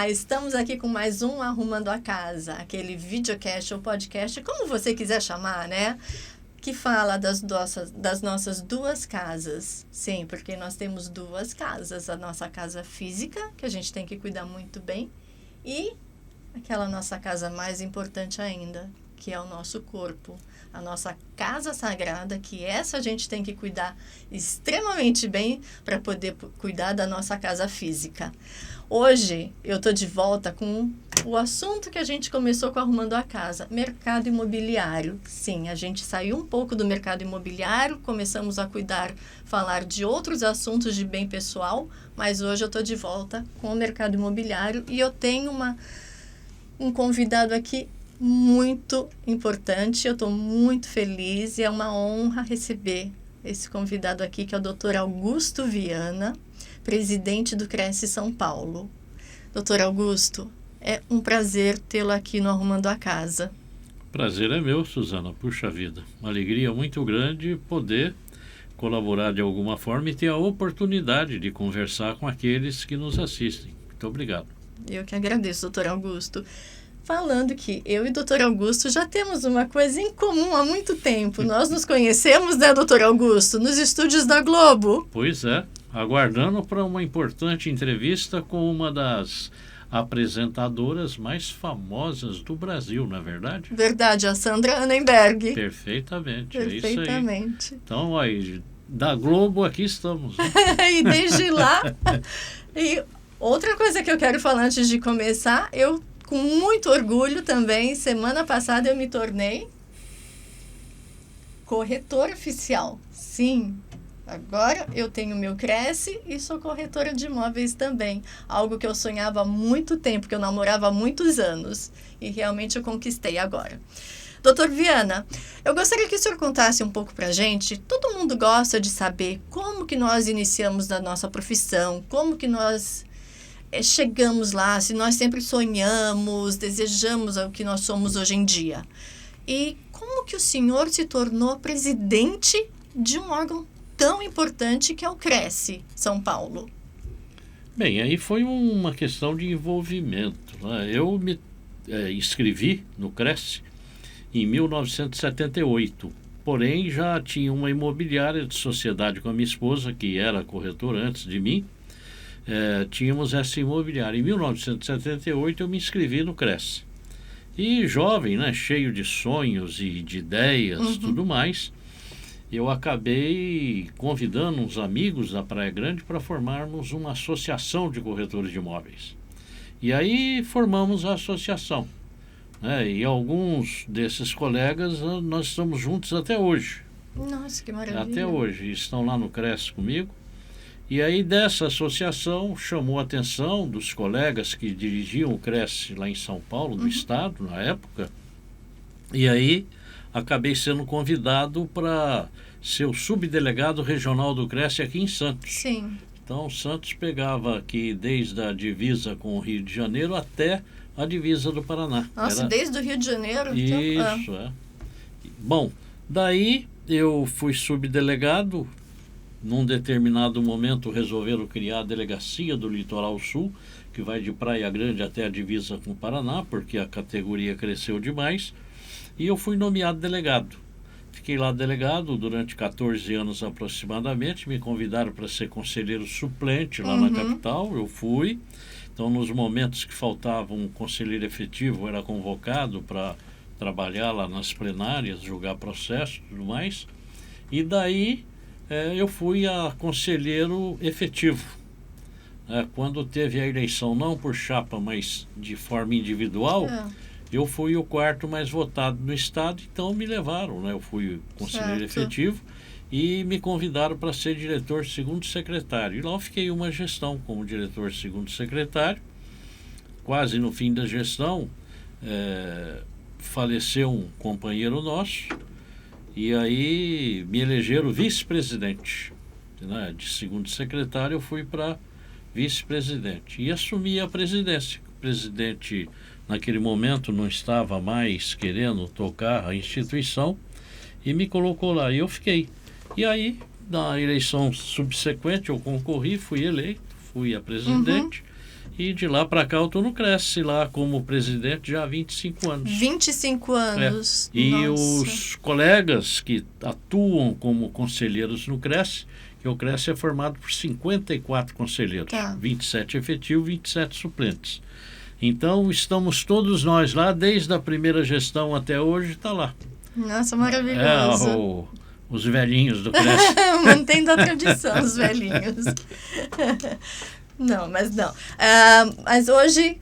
Olá, estamos aqui com mais um Arrumando a Casa, aquele videocast ou podcast, como você quiser chamar, né? Que fala das nossas duas casas. Sim, porque nós temos duas casas. A nossa casa física, que a gente tem que cuidar muito bem, e aquela nossa casa mais importante ainda, que é o nosso corpo. A nossa casa sagrada, que essa a gente tem que cuidar extremamente bem para poder cuidar da nossa casa física. Hoje eu estou de volta com o assunto que a gente começou com Arrumando a Casa, mercado imobiliário. Sim, a gente saiu um pouco do mercado imobiliário, começamos a falar de outros assuntos de bem pessoal, mas hoje eu estou de volta com o mercado imobiliário e eu tenho um convidado aqui muito importante. Eu estou muito feliz e é uma honra receber esse convidado aqui, que é o Dr. Augusto Viana, presidente do Cresce São Paulo. Dr. Augusto, é um prazer tê-lo aqui no Arrumando a Casa. Prazer é meu, Suzana. Puxa vida, uma alegria muito grande poder colaborar de alguma forma e ter a oportunidade de conversar com aqueles que nos assistem. Muito obrigado. Eu que agradeço, Dr. Augusto. Falando que eu e o Dr. Augusto já temos uma coisa em comum há muito tempo. Nós nos conhecemos, né, Dr. Augusto, nos estúdios da Globo. Pois é, aguardando para uma importante entrevista com uma das apresentadoras mais famosas do Brasil, não é verdade? Verdade, a Sandra Annenberg. Perfeitamente, Perfeitamente. É isso aí. Então, aí, da Globo aqui estamos. Né? E desde lá... E outra coisa que eu quero falar antes de começar, eu, com muito orgulho também, semana passada eu me tornei corretora oficial. Sim, agora eu tenho meu Cresce e sou corretora de imóveis também. Algo que eu sonhava há muito tempo, que eu namorava há muitos anos. E realmente eu conquistei agora. Doutor Viana, eu gostaria que o senhor contasse um pouco pra gente. Todo mundo gosta de saber como que nós iniciamos na nossa profissão, como que nós chegamos lá, se nós sempre sonhamos, desejamos o que nós somos hoje em dia. E como que o senhor se tornou presidente de um órgão tão importante que é o Cresce São Paulo? Bem, aí foi uma questão de envolvimento. Né? Eu me inscrevi no Cresce em 1978, porém já tinha uma imobiliária de sociedade com a minha esposa, que era corretora antes de mim. Tínhamos essa imobiliária. Em 1978 eu me inscrevi no Cresce. E jovem, né, cheio de sonhos e de ideias, tudo mais, eu acabei convidando uns amigos da Praia Grande para formarmos uma associação de corretores de imóveis. E aí formamos a associação. E alguns desses colegas nós estamos juntos até hoje. Nossa, que maravilha. Até hoje, estão lá no Cresce comigo. E aí dessa associação chamou a atenção dos colegas que dirigiam o Cresce lá em São Paulo, do estado, na época. E aí acabei sendo convidado para ser o subdelegado regional do Cresce aqui em Santos. Sim. Então Santos pegava aqui desde a divisa com o Rio de Janeiro até a divisa do Paraná. Nossa, desde o Rio de Janeiro? Isso, é. Bom, daí eu fui subdelegado. Num determinado momento resolveram criar a delegacia do Litoral Sul, que vai de Praia Grande até a divisa com o Paraná, porque a categoria cresceu demais, e eu fui nomeado delegado. Fiquei lá delegado durante 14 anos aproximadamente, me convidaram para ser conselheiro suplente lá na capital, eu fui. Então, nos momentos que faltava um conselheiro efetivo, eu era convocado para trabalhar lá nas plenárias, julgar processos e tudo mais. E daí eu fui a conselheiro efetivo. Quando teve a eleição, não por chapa, mas de forma individual, eu fui o quarto mais votado no estado, então me levaram, né? Eu fui conselheiro efetivo e me convidaram para ser diretor segundo secretário. E lá eu fiquei uma gestão como diretor segundo secretário. Quase no fim da gestão, faleceu um companheiro nosso, e aí me elegeram vice-presidente. Né? De segundo secretário eu fui para vice-presidente e assumi a presidência. O presidente naquele momento não estava mais querendo tocar a instituição e me colocou lá e eu fiquei. E aí, na eleição subsequente, eu concorri, fui eleito, fui a presidente E de lá para cá eu estou no Cresce, lá como presidente já há 25 anos. 25 anos. E Nossa. os colegas que atuam como conselheiros no Cresce, que o Cresce é formado por 54 conselheiros, Tá. 27 efetivos, 27 suplentes. Então estamos todos nós lá, desde a primeira gestão até hoje, está lá. Nossa, maravilhoso. Os velhinhos do Cresce. Mantendo a tradição, os velhinhos. Não, mas não. Mas hoje,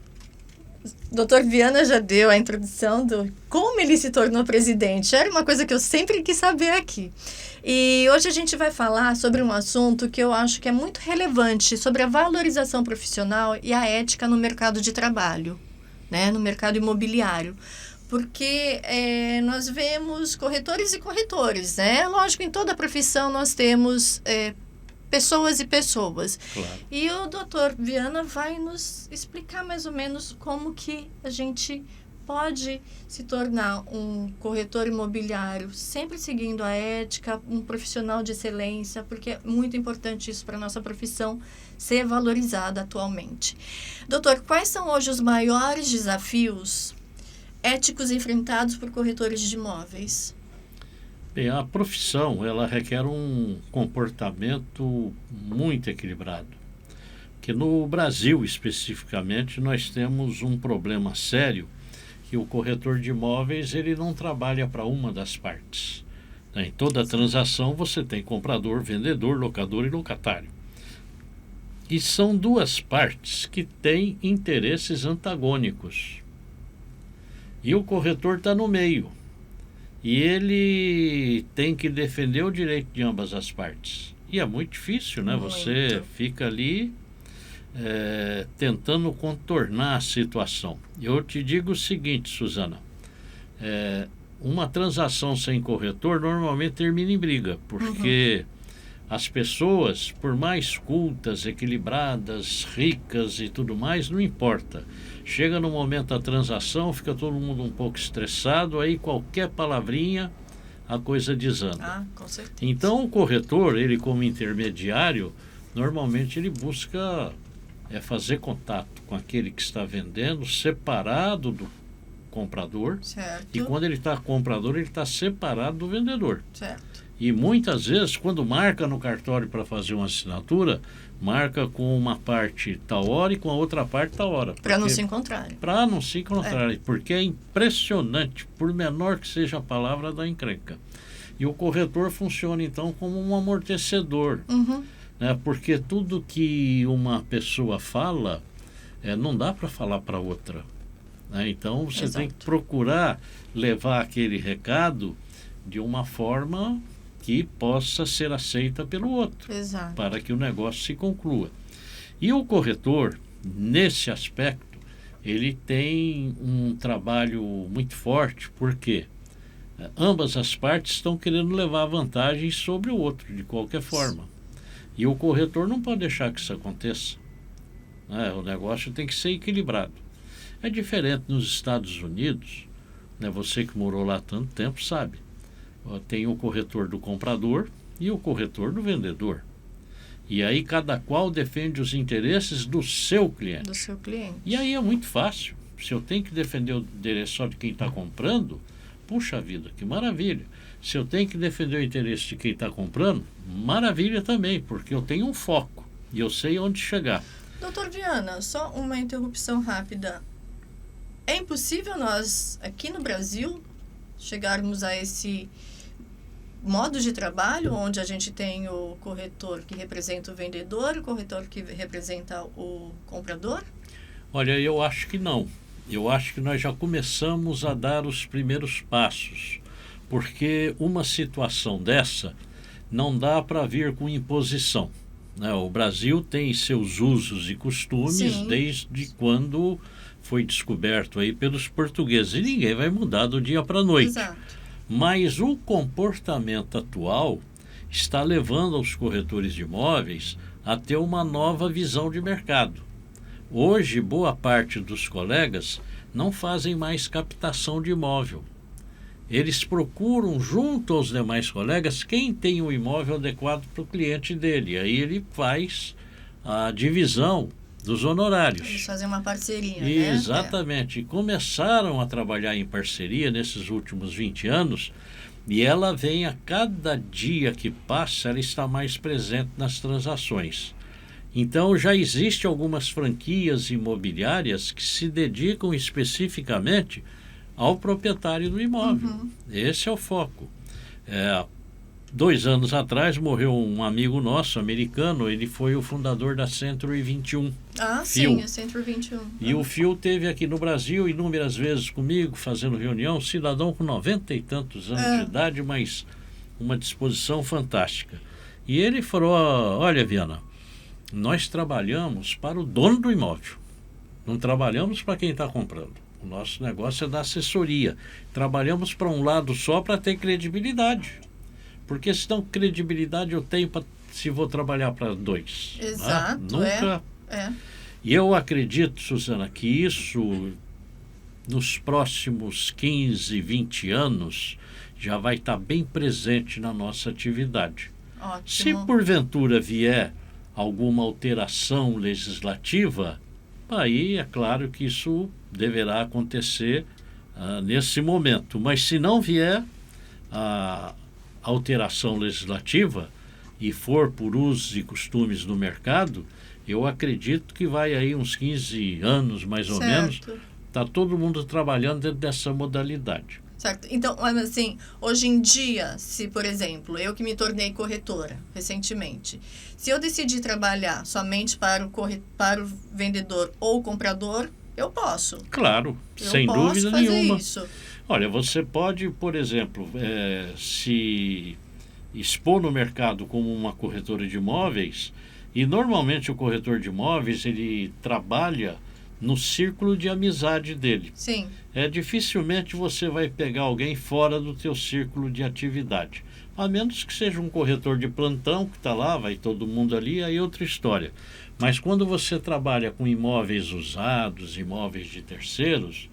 o doutor Viana já deu a introdução do como ele se tornou presidente. Era uma coisa que eu sempre quis saber aqui. E hoje a gente vai falar sobre um assunto que eu acho que é muito relevante, sobre a valorização profissional e a ética no mercado de trabalho, né? No mercado imobiliário. Porque nós vemos corretores e corretores, né? Lógico, em toda profissão nós temos pessoas e pessoas. Claro. E o doutor Viana vai nos explicar mais ou menos como que a gente pode se tornar um corretor imobiliário, sempre seguindo a ética, um profissional de excelência, porque é muito importante isso para a nossa profissão ser valorizada atualmente. Doutor, quais são hoje os maiores desafios éticos enfrentados por corretores de imóveis? Bem, a profissão ela requer um comportamento muito equilibrado. Porque no Brasil, especificamente, nós temos um problema sério, que o corretor de imóveis ele não trabalha para uma das partes. Em toda transação você tem comprador, vendedor, locador e locatário. E são duas partes que têm interesses antagônicos. E o corretor está no meio. E ele tem que defender o direito de ambas as partes. E é muito difícil, né? Muito. Você fica ali tentando contornar a situação. Eu te digo o seguinte, Suzana. Uma transação sem corretor normalmente termina em briga. Porque as pessoas, por mais cultas, equilibradas, ricas e tudo mais, não importa. Chega no momento da transação, fica todo mundo um pouco estressado, aí qualquer palavrinha, a coisa desanda. Com certeza. Então o corretor, ele como intermediário, normalmente ele busca fazer contato com aquele que está vendendo, separado do comprador. Certo. E quando ele está comprador, ele está separado do vendedor. Certo. E muitas vezes, quando marca no cartório para fazer uma assinatura, marca com uma parte tal hora e com a outra parte tal hora. Para não se encontrarem. Para não se encontrarem, porque é impressionante, por menor que seja a palavra, da encrenca. E o corretor funciona, então, como um amortecedor. Né? Porque tudo que uma pessoa fala, não dá para falar para outra. Né? Então, você Exato. tem que procurar levar aquele recado de uma forma que possa ser aceita pelo outro. Exato. Para que o negócio se conclua. E o corretor, nesse aspecto, ele tem um trabalho muito forte, porque ambas as partes estão querendo levar vantagem sobre o outro, de qualquer forma. E o corretor não pode deixar que isso aconteça. O negócio tem que ser equilibrado. É diferente nos Estados Unidos, né? Você que morou lá há tanto tempo sabe. Tem o corretor do comprador e o corretor do vendedor. E aí cada qual defende os interesses do seu cliente. Do seu cliente. E aí é muito fácil. Se eu tenho que defender o interesse só de quem está comprando, puxa vida, que maravilha. Se eu tenho que defender o interesse de quem está comprando, maravilha também, porque eu tenho um foco e eu sei onde chegar. Doutor Viana, só uma interrupção rápida. É impossível nós, aqui no Brasil, chegarmos a esse modo de trabalho onde a gente tem o corretor que representa o vendedor, o corretor que representa o comprador? Olha, eu acho que não. Eu acho que nós já começamos a dar os primeiros passos, porque uma situação dessa não dá para vir com imposição. Né? O Brasil tem seus usos e costumes Sim. desde quando foi descoberto aí pelos portugueses, e ninguém vai mudar do dia para a noite. Exato. Mas o comportamento atual está levando os corretores de imóveis a ter uma nova visão de mercado. Hoje, boa parte dos colegas não fazem mais captação de imóvel. Eles procuram, junto aos demais colegas, quem tem um imóvel adequado para o cliente dele. Aí ele faz a divisão dos honorários. Eles fazem uma parceria, né? Exatamente. E começaram a trabalhar em parceria nesses últimos 20 anos, e ela vem a cada dia que passa, ela está mais presente nas transações. Então já existe algumas franquias imobiliárias que se dedicam especificamente ao proprietário do imóvel. Esse é o foco. 2 anos atrás morreu um amigo nosso, americano, ele foi o fundador da Century 21. Ah, Phil. sim, a Century 21. E o Phil esteve aqui no Brasil inúmeras vezes comigo, fazendo reunião, cidadão com 90 e tantos anos de idade, mas uma disposição fantástica. E ele falou, olha, Viana, nós trabalhamos para o dono do imóvel, não trabalhamos para quem está comprando. O nosso negócio é da assessoria. Trabalhamos para um lado só para ter credibilidade. Porque senão credibilidade eu tenho se vou trabalhar para 2. Exato. Nunca. E eu acredito, Suzana, que isso nos próximos 15, 20 anos já vai estar bem presente na nossa atividade. Ótimo. Se porventura vier alguma alteração legislativa, aí é claro que isso deverá acontecer nesse momento. Mas se não vier a alteração legislativa e for por usos e costumes no mercado, eu acredito que vai aí uns 15 anos mais ou menos, está todo mundo trabalhando dentro dessa modalidade. Certo. Então, assim, hoje em dia, se, por exemplo, eu que me tornei corretora recentemente, se eu decidir trabalhar somente para o vendedor ou comprador, eu posso. Claro, sem dúvida nenhuma. Isso. Olha, você pode, por exemplo, se expor no mercado como uma corretora de imóveis, e normalmente o corretor de imóveis, ele trabalha no círculo de amizade dele. Sim. Dificilmente você vai pegar alguém fora do teu círculo de atividade. A menos que seja um corretor de plantão que está lá, vai todo mundo ali, aí é outra história. Mas quando você trabalha com imóveis usados, imóveis de terceiros,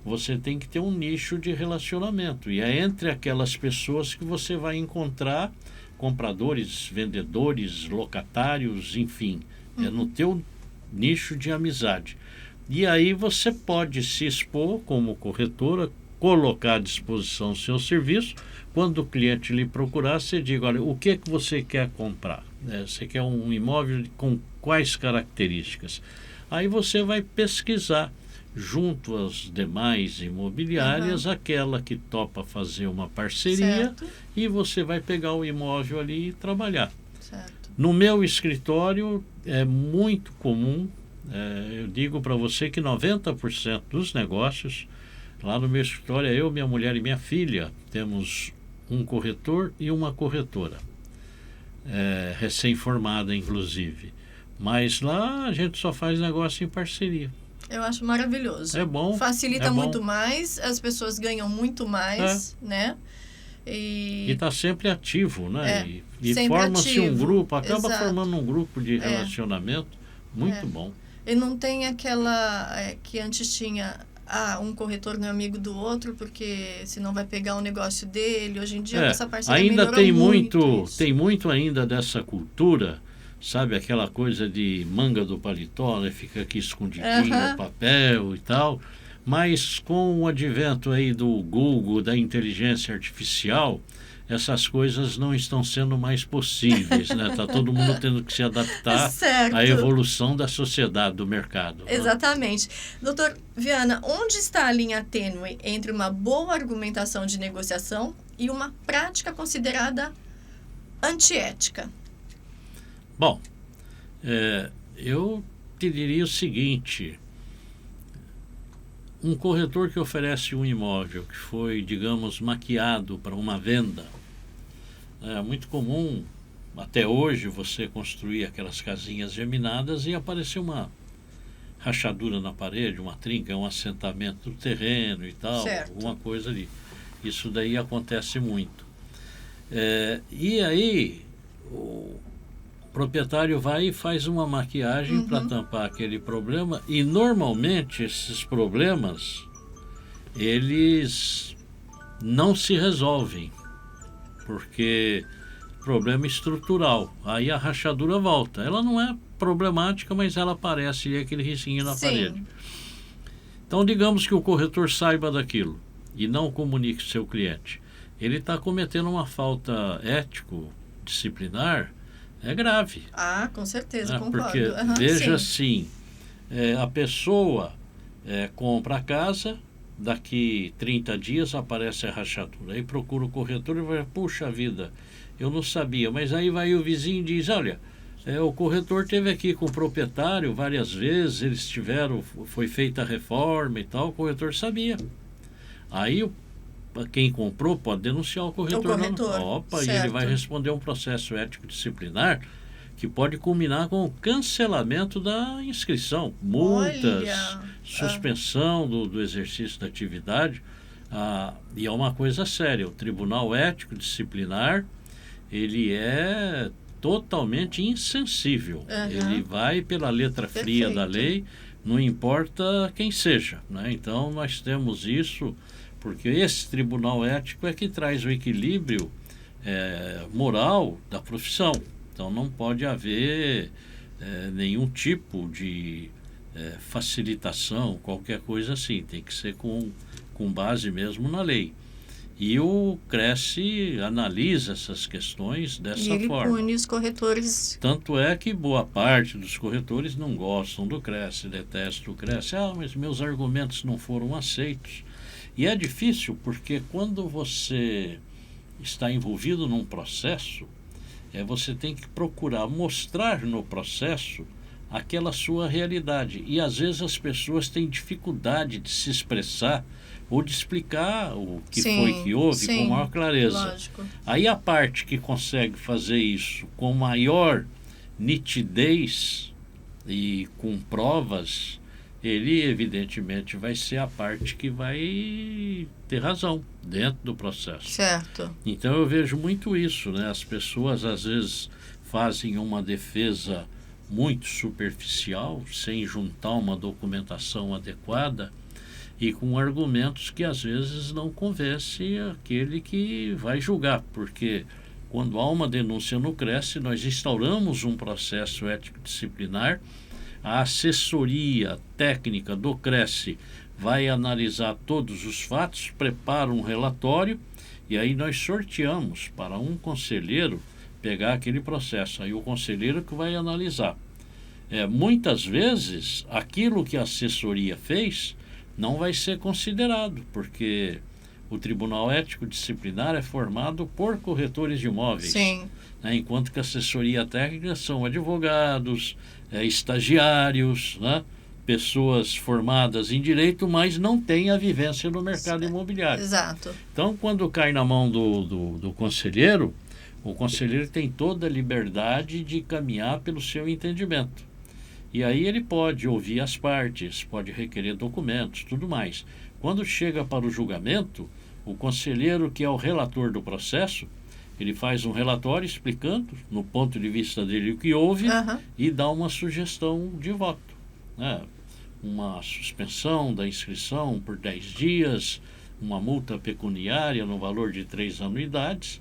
você tem que ter um nicho de relacionamento. E é entre aquelas pessoas que você vai encontrar compradores, vendedores, locatários, enfim. É no teu nicho de amizade. E aí você pode se expor como corretora, colocar à disposição o seu serviço. Quando o cliente lhe procurar, você diga, olha, o que é que você quer comprar? Você quer um imóvel com quais características? Aí você vai pesquisar junto às demais imobiliárias, aquela que topa fazer uma parceria, e você vai pegar o imóvel ali e trabalhar. Certo. No meu escritório é muito comum, eu digo para você que 90% dos negócios, lá no meu escritório, eu, minha mulher e minha filha, temos um corretor e uma corretora, recém-formada inclusive. Mas lá a gente só faz negócio em parceria. Eu acho maravilhoso. É bom. Facilita muito mais, as pessoas ganham muito mais, né? E está sempre ativo, né? E sempre forma-se ativo. Um grupo, acaba Exato. formando um grupo de relacionamento muito bom. E não tem aquela que antes tinha, um corretor não é amigo do outro, porque senão vai pegar o negócio dele. Hoje em dia essa parceria ainda melhorou tem muito ainda dessa cultura. Sabe, aquela coisa de manga do paletó, né? Fica aqui escondidinho no papel e tal. Mas com o advento aí do Google, da inteligência artificial, essas coisas não estão sendo mais possíveis, né? Está todo mundo tendo que se adaptar à evolução da sociedade, do mercado. Exatamente. Doutor Viana, onde está a linha tênue entre uma boa argumentação de negociação e uma prática considerada antiética? Bom, eu te diria o seguinte: um corretor que oferece um imóvel que foi, digamos, maquiado para uma venda, é muito comum, até hoje, você construir aquelas casinhas geminadas e aparecer uma rachadura na parede, uma trinca, um assentamento do terreno e tal, alguma coisa ali. Isso daí acontece muito. E aí o proprietário vai e faz uma maquiagem para tampar aquele problema, e normalmente esses problemas eles não se resolvem, porque problema estrutural, aí a rachadura volta, ela não é problemática, mas ela aparece e é aquele risquinho na Sim. parede. Então, digamos que o corretor saiba daquilo e não comunique seu cliente. Ele está cometendo uma falta ético-disciplinar, é grave. Ah, com certeza, concordo. Porque, Aham, veja sim. assim, a pessoa compra a casa, daqui 30 dias aparece a rachadura. Aí procura o corretor e vai, puxa vida, eu não sabia. Mas aí vai o vizinho e diz, olha, o corretor esteve aqui com o proprietário várias vezes, eles tiveram, foi feita a reforma e tal, o corretor sabia. Aí quem comprou pode denunciar o corretor. O corretor, Opa, e certo. ele vai responder um processo ético-disciplinar que pode culminar com o cancelamento da inscrição, multas, Olha, suspensão do exercício da atividade. E é uma coisa séria, o Tribunal Ético-Disciplinar, ele é totalmente insensível. Ele vai pela letra fria da lei, não importa quem seja, né? Então nós temos isso, porque esse tribunal ético é que traz o equilíbrio moral da profissão. Então não pode haver nenhum tipo de facilitação, qualquer coisa assim. Tem que ser com base mesmo na lei. E o Cresce analisa essas questões dessa forma. E ele pune os corretores. Tanto é que boa parte dos corretores não gostam do Cresce, detestam o Cresce. Mas meus argumentos não foram aceitos. E é difícil porque quando você está envolvido num processo, você tem que procurar mostrar no processo aquela sua realidade. E às vezes as pessoas têm dificuldade de se expressar ou de explicar o que foi que houve com maior clareza. Lógico. Aí a parte que consegue fazer isso com maior nitidez e com provas, ele evidentemente vai ser a parte que vai ter razão dentro do processo. Certo. Então eu vejo muito isso, né? As pessoas às vezes fazem uma defesa muito superficial, sem juntar uma documentação adequada e com argumentos que às vezes não convencem aquele que vai julgar, porque quando há uma denúncia no Cresce, nós instauramos um processo ético-disciplinar, a assessoria técnica do Cresce vai analisar todos os fatos, prepara um relatório e aí nós sorteamos para um conselheiro pegar aquele processo. Aí o conselheiro que vai analisar. Muitas vezes, aquilo que a assessoria fez não vai ser considerado, porque o Tribunal Ético-Disciplinar é formado por corretores de imóveis. Sim. Né? Enquanto que a assessoria técnica são advogados, estagiários, né? Pessoas formadas em direito, mas não têm a vivência no mercado imobiliário. Exato. Então, quando cai na mão do conselheiro, o conselheiro tem toda a liberdade de caminhar pelo seu entendimento. E aí ele pode ouvir as partes, pode requerer documentos, tudo mais. Quando chega para o julgamento, o conselheiro, que é o relator do processo, ele faz um relatório explicando, no ponto de vista dele, o que houve e dá uma sugestão de voto. Né? Uma suspensão da inscrição por 10 dias, uma multa pecuniária no valor de 3 anuidades,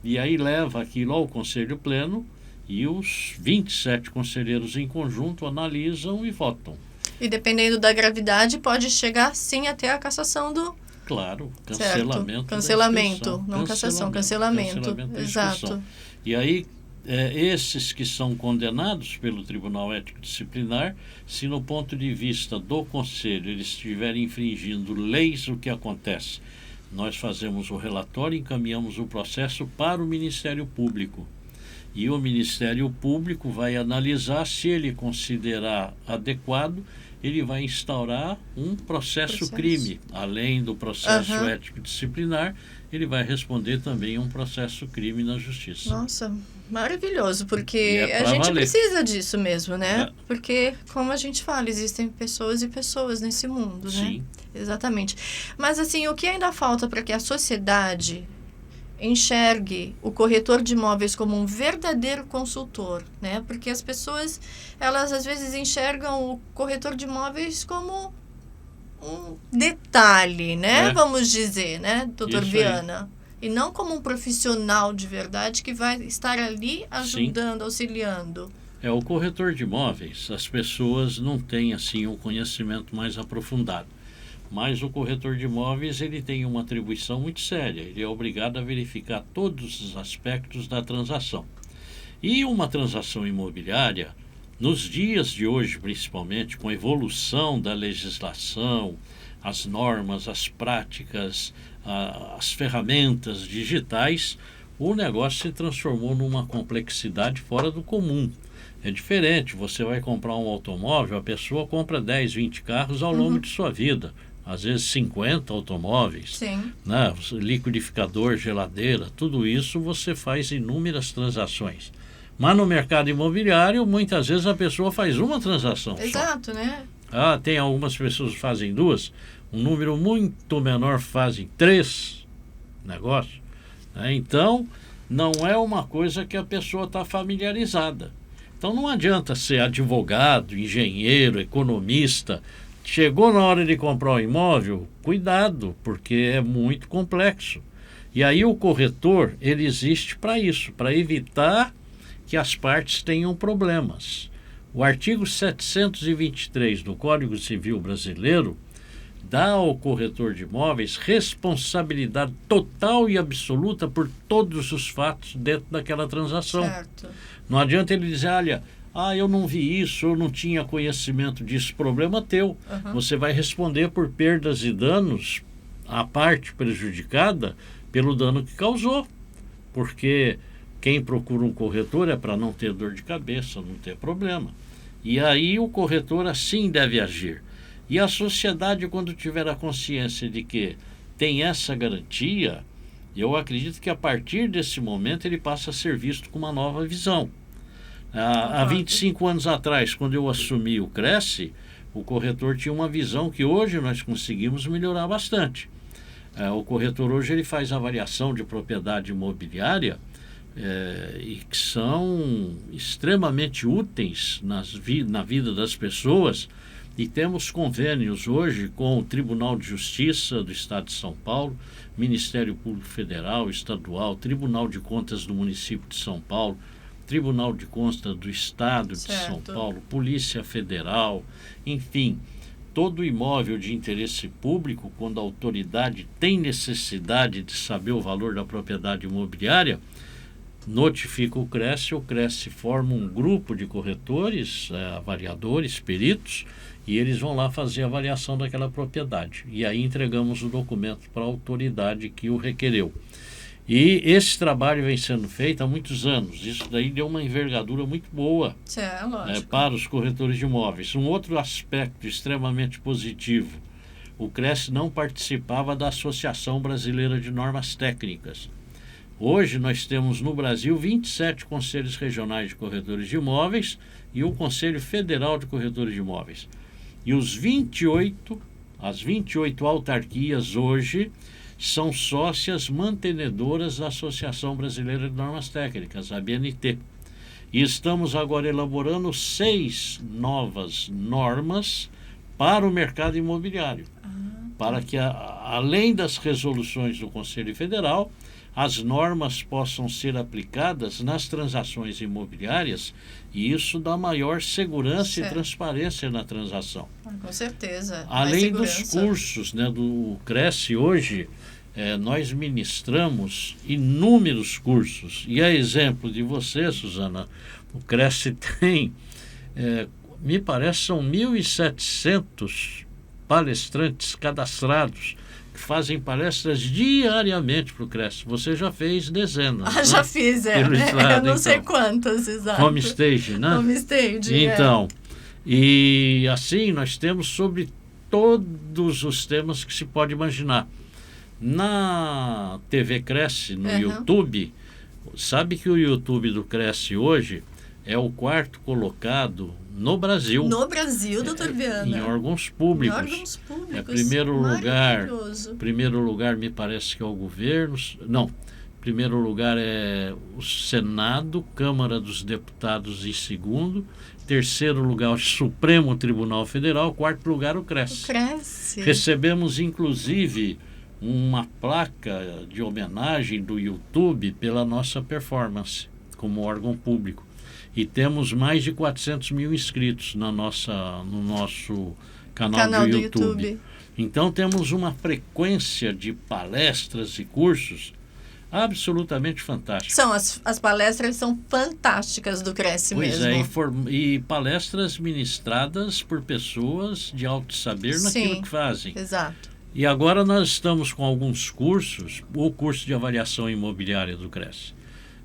e aí leva aquilo ao Conselho Pleno e os 27 conselheiros em conjunto analisam e votam. E dependendo da gravidade, pode chegar sim até a cassação do... Claro, cancelamento. Certo. Cancelamento, não cassação, cancelamento. Exato. E aí, esses que são condenados pelo Tribunal Ético-Disciplinar, se no ponto de vista do Conselho eles estiverem infringindo leis, o que acontece? Nós fazemos o relatório e encaminhamos o processo para o Ministério Público. E o Ministério Público vai analisar, se ele considerar adequado, ele vai instaurar um processo crime. Além do processo ético-disciplinar, ele vai responder também um processo crime na Justiça. Nossa, maravilhoso, porque a gente precisa disso mesmo, né? Porque, como a gente fala, existem pessoas e pessoas nesse mundo, né? Sim. Exatamente. Mas, assim, o que ainda falta para que a sociedade enxergue o corretor de imóveis como um verdadeiro consultor, né? Porque as pessoas, elas às vezes enxergam o corretor de imóveis como um detalhe, né? Vamos dizer, né, doutor Viana? E não como um profissional de verdade que vai estar ali ajudando, auxiliando. O corretor de imóveis, as pessoas não têm assim um conhecimento mais aprofundado. Mas o corretor de imóveis, ele tem uma atribuição muito séria. Ele é obrigado a verificar todos os aspectos da transação. E uma transação imobiliária, nos dias de hoje, principalmente, com a evolução da legislação, as normas, as práticas, as ferramentas digitais, o negócio se transformou numa complexidade fora do comum. É diferente, você vai comprar um automóvel, a pessoa compra 10, 20 carros ao longo de sua vida. Às vezes 50 automóveis, né? Liquidificador, geladeira, tudo isso você faz inúmeras transações. Mas no mercado imobiliário, muitas vezes a pessoa faz uma transação Exato, só. Né? Tem algumas pessoas que fazem duas, um número muito menor fazem 3 negócios. Né? Então, não é uma coisa que a pessoa está familiarizada. Então não adianta ser advogado, engenheiro, economista. Chegou na hora de comprar um imóvel, cuidado, porque é muito complexo. E aí o corretor, ele existe para isso, para evitar que as partes tenham problemas. O artigo 723 do Código Civil Brasileiro dá ao corretor de imóveis responsabilidade total e absoluta por todos os fatos dentro daquela transação. Certo. Não adianta ele dizer, olha, eu não vi isso, eu não tinha conhecimento disso, problema teu. Você vai responder por perdas e danos à parte prejudicada pelo dano que causou. Porque quem procura um corretor é para não ter dor de cabeça, não ter problema. E aí o corretor assim deve agir. E a sociedade, quando tiver a consciência de que tem essa garantia, eu acredito que a partir desse momento ele passa a ser visto com uma nova visão. Há 25 anos atrás, quando eu assumi o Cresce, o corretor tinha uma visão que hoje nós conseguimos melhorar bastante. O corretor hoje ele faz avaliação de propriedade imobiliária e que são extremamente úteis na vida das pessoas. E temos convênios hoje com o Tribunal de Justiça do Estado de São Paulo, Ministério Público Federal, Estadual, Tribunal de Contas do Município de São Paulo, Tribunal de Contas do Estado de São Paulo, Polícia Federal, enfim, todo imóvel de interesse público, quando a autoridade tem necessidade de saber o valor da propriedade imobiliária, notifica o Cresce forma um grupo de corretores, avaliadores, peritos, e eles vão lá fazer a avaliação daquela propriedade. E aí entregamos o documento para a autoridade que o requereu. E esse trabalho vem sendo feito há muitos anos. Isso daí deu uma envergadura muito boa para os corretores de imóveis. Um outro aspecto extremamente positivo, o Cresce não participava da Associação Brasileira de Normas Técnicas. Hoje nós temos no Brasil 27 conselhos regionais de corretores de imóveis e o Conselho Federal de Corretores de Imóveis. E as 28 autarquias hoje são sócias mantenedoras da Associação Brasileira de Normas Técnicas, a ABNT. E estamos agora elaborando 6 novas normas para o mercado imobiliário, para que, além das resoluções do Conselho Federal, as normas possam ser aplicadas nas transações imobiliárias e isso dá maior segurança e transparência na transação. Com certeza. Além dos cursos, né, do Cresce hoje, nós ministramos inúmeros cursos. E a exemplo de você, Suzana, o Cresce tem, me parece, são 1.700 palestrantes cadastrados que fazem palestras diariamente para o Cresce. Você já fez dezenas. Já fiz, eu não sei quantas, exato. Homestage, né? Homestage, Então, e assim nós temos sobre todos os temas que se pode imaginar. Na TV Cresce, no YouTube, sabe que o YouTube do Cresce hoje é o 4º colocado no Brasil. No Brasil, doutor Viana. Em órgãos públicos. Em órgãos públicos. Primeiro lugar me parece que é o governo. Não, primeiro lugar é o Senado, Câmara dos Deputados em segundo. Terceiro lugar o Supremo Tribunal Federal. 4º lugar o Cresce. O Cresce. Recebemos inclusive uma placa de homenagem do YouTube pela nossa performance como órgão público. E temos mais de 400 mil inscritos no nosso canal do YouTube. Então temos uma frequência de palestras e cursos absolutamente fantástica. As palestras são fantásticas do Cresce mesmo. Pois é, e palestras ministradas por pessoas de alto saber naquilo que fazem. Exato. E agora nós estamos com alguns cursos, o curso de avaliação imobiliária do Cresce.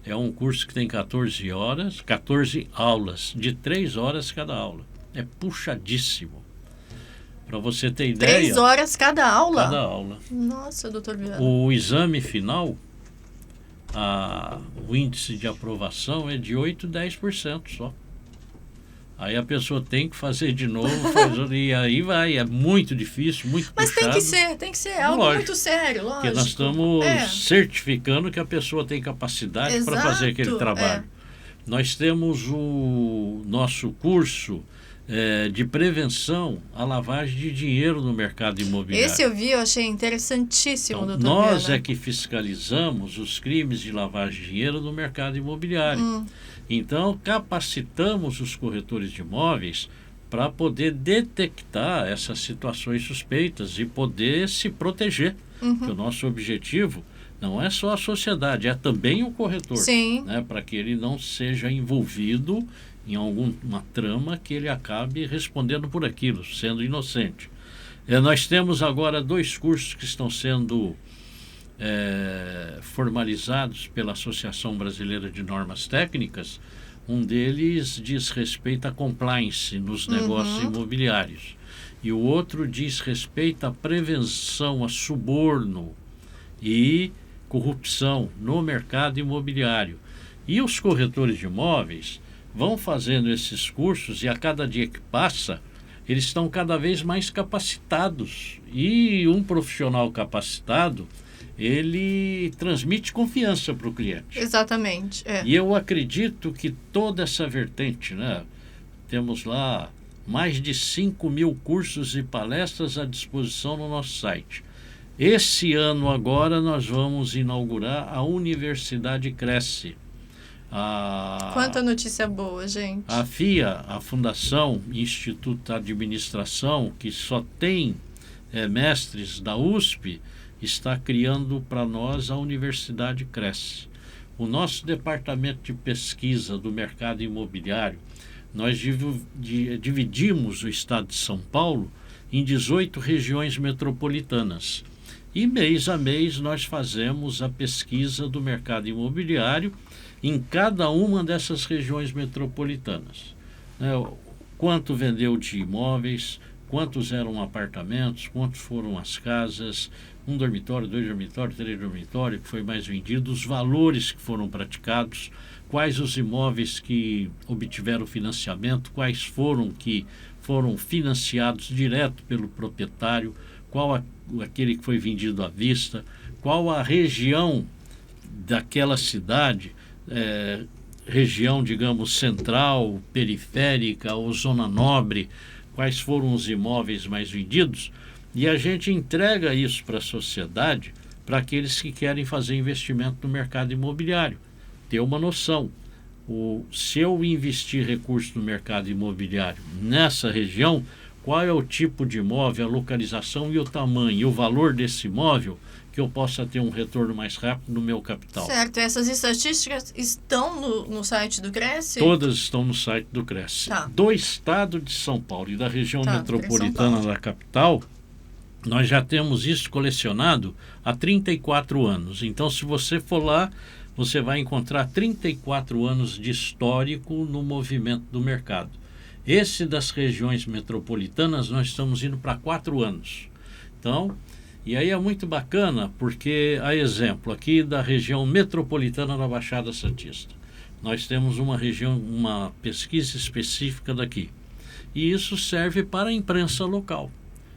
É um curso que tem 14 aulas, de 3 horas cada aula. É puxadíssimo. Para você ter ideia... 3 horas cada aula? Cada aula. Nossa, doutor Viana. O exame final, o índice de aprovação é de 8, 10% só. Aí a pessoa tem que fazer de novo, e aí vai, é muito difícil, muito Mas puxado. tem que ser algo muito sério, lógico. Porque nós estamos certificando que a pessoa tem capacidade para fazer aquele trabalho. Nós temos o nosso curso de prevenção à lavagem de dinheiro no mercado imobiliário. Esse eu vi, eu achei interessantíssimo, doutor Nós Viana. é que fiscalizamos os crimes de lavagem de dinheiro no mercado imobiliário. Então, capacitamos os corretores de imóveis para poder detectar essas situações suspeitas e poder se proteger. Porque o nosso objetivo não é só a sociedade, é também o corretor. Sim. Né, para que ele não seja envolvido em alguma trama que ele acabe respondendo por aquilo, sendo inocente. Nós temos agora 2 cursos que estão sendo formalizados pela Associação Brasileira de Normas Técnicas. Um deles diz respeito à compliance nos negócios imobiliários e o outro diz respeito à prevenção a suborno e corrupção no mercado imobiliário. E os corretores de imóveis vão fazendo esses cursos e a cada dia que passa eles estão cada vez mais capacitados, e um profissional capacitado ele transmite confiança para o cliente. Exatamente. E eu acredito que toda essa vertente, né? Temos lá mais de 5.000 cursos e palestras à disposição no nosso site. Esse ano agora nós vamos inaugurar a Universidade Cresce. Quanta notícia boa, gente. A FIA, a Fundação Instituto de Administração, que só tem mestres da USP, está criando para nós a Universidade Cresce. O nosso departamento de pesquisa do mercado imobiliário, nós dividimos o estado de São Paulo em 18 regiões metropolitanas. E mês a mês nós fazemos a pesquisa do mercado imobiliário em cada uma dessas regiões metropolitanas. Quanto vendeu de imóveis, quantos eram apartamentos, quantos foram as casas, 1 dormitório, 2 dormitórios, 3 dormitórios que foi mais vendido, os valores que foram praticados, quais os imóveis que obtiveram financiamento, quais foram que foram financiados direto pelo proprietário, qual aquele que foi vendido à vista, qual a região daquela cidade, região, digamos, central, periférica ou zona nobre, quais foram os imóveis mais vendidos, e a gente entrega isso para a sociedade, para aqueles que querem fazer investimento no mercado imobiliário. Ter uma noção, se eu investir recursos no mercado imobiliário nessa região, qual é o tipo de imóvel, a localização e o tamanho, e o valor desse imóvel, que eu possa ter um retorno mais rápido no meu capital. Certo, essas estatísticas estão no site do Cresce? Todas estão no site do Cresce. Do estado de São Paulo e da região metropolitana da capital, nós já temos isso colecionado há 34 anos. Então, se você for lá, você vai encontrar 34 anos de histórico no movimento do mercado. Esse das regiões metropolitanas, nós estamos indo para 4 anos. Então, e aí é muito bacana, porque, a exemplo, aqui da região metropolitana da Baixada Santista, nós temos uma pesquisa específica daqui. E isso serve para a imprensa local,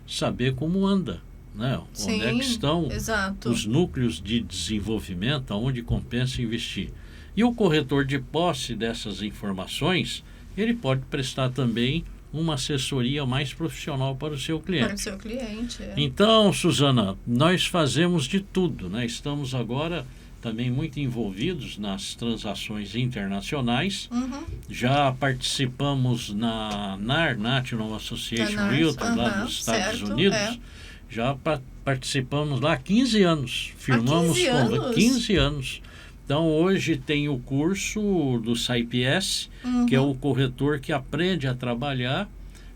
saber como anda, né? Sim, onde é que estão exato. Os núcleos de desenvolvimento, aonde compensa investir. E o corretor de posse dessas informações, ele pode prestar também uma assessoria mais profissional para o seu cliente. Para o seu cliente, Então, Suzana, nós fazemos de tudo, né? Estamos agora também muito envolvidos nas transações internacionais. Uhum. Já participamos na NAR, National Association NAR, Realtor, lá dos Estados certo, Unidos. Já participamos lá há 15 anos. Firmamos 15 anos? 15 anos. Então, hoje tem o curso do SAIPS, que é o corretor que aprende a trabalhar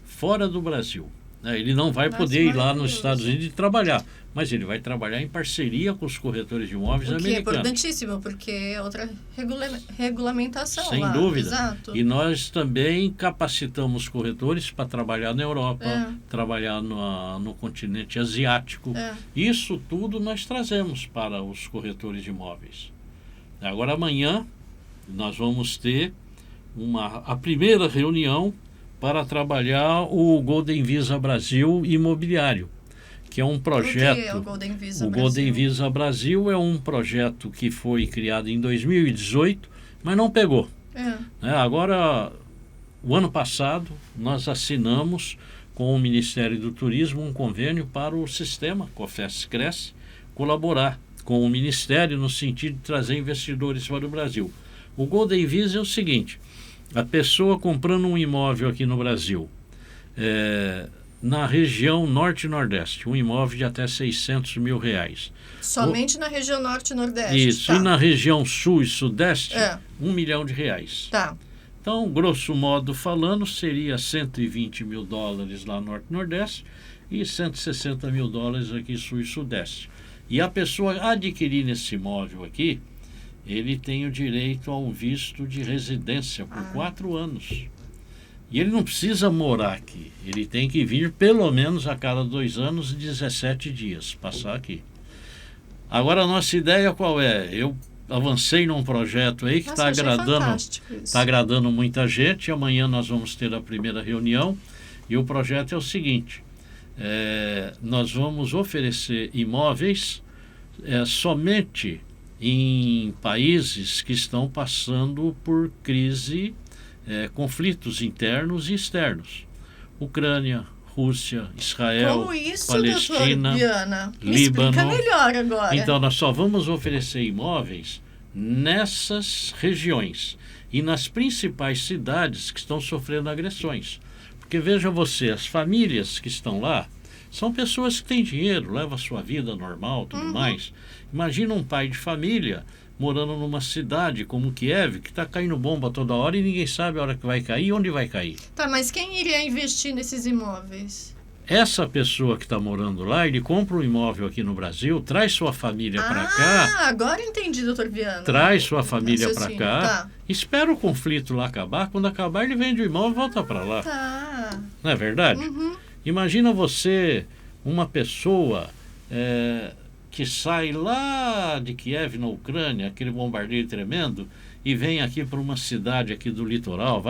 fora do Brasil. Ele não vai poder ir lá nos Estados Unidos e trabalhar, mas ele vai trabalhar em parceria com os corretores de imóveis americanos. O que é importantíssimo, porque é outra regulamentação Sem lá. dúvida. Exato. E nós também capacitamos corretores para trabalhar na Europa, trabalhar no continente asiático. Isso tudo nós trazemos para os corretores de imóveis. Agora, amanhã, nós vamos ter a primeira reunião para trabalhar o Golden Visa Brasil Imobiliário, que é um projeto... O que é o Golden Visa O Brasil? Golden Visa Brasil é um projeto que foi criado em 2018, mas não pegou. Agora, o ano passado, nós assinamos com o Ministério do Turismo um convênio para o sistema COFES-CRES colaborar com o Ministério no sentido de trazer investidores para o Brasil. O Golden Visa é o seguinte: a pessoa comprando um imóvel aqui no Brasil, na região norte e nordeste, um imóvel de até R$600 mil. Somente na região norte e nordeste. Isso, tá. E na região sul e sudeste, R$1 milhão. Tá. Então, grosso modo falando, seria $120 mil lá no norte e nordeste e $160 mil aqui sul e sudeste. E a pessoa adquirir esse imóvel aqui, ele tem o direito a um visto de residência por 4 anos. E ele não precisa morar aqui. Ele tem que vir pelo menos a cada 2 anos e 17 dias, passar aqui. Agora, a nossa ideia qual é? Eu avancei num projeto aí que está agradando muita gente. Amanhã nós vamos ter a primeira reunião. E o projeto é o seguinte: nós vamos oferecer imóveis somente em países que estão passando por crise, conflitos internos e externos. Ucrânia, Rússia, Israel, Como isso, Palestina, Me Líbano. explica melhor agora. Então, nós só vamos oferecer imóveis nessas regiões e nas principais cidades que estão sofrendo agressões. Porque veja você, as famílias que estão lá são pessoas que têm dinheiro, levam a sua vida normal, tudo mais. Imagina um pai de família morando numa cidade como Kiev, que está caindo bomba toda hora e ninguém sabe a hora que vai cair e onde vai cair. Tá, mas quem iria investir nesses imóveis? Essa pessoa que está morando lá, ele compra um imóvel aqui no Brasil, traz sua família para cá. Agora entendi, doutor Viana. Traz sua família para cá, tá. Espera o conflito lá acabar. Quando acabar, ele vende o imóvel e volta para lá. Tá. Não é verdade? Imagina você, uma pessoa que sai lá de Kiev, na Ucrânia, aquele bombardeio tremendo, e vem aqui para uma cidade aqui do litoral,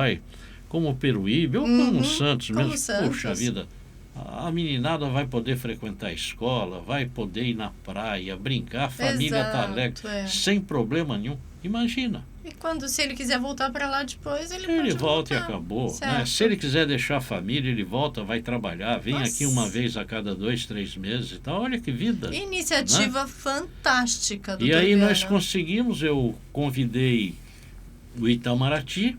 como Peruíbe ou como Santos mesmo. Puxa vida, a meninada vai poder frequentar a escola, vai poder ir na praia, brincar, a família está alegre, sem problema nenhum. Imagina. E se ele quiser voltar para lá depois, ele pode volta voltar. E acabou. Né? Se ele quiser deixar a família, ele volta, vai trabalhar, vem aqui uma vez a cada 2, 3 meses e tal. Olha que vida. Iniciativa fantástica, doutor E aí Viana. nós conseguimos, eu convidei o Itamaraty,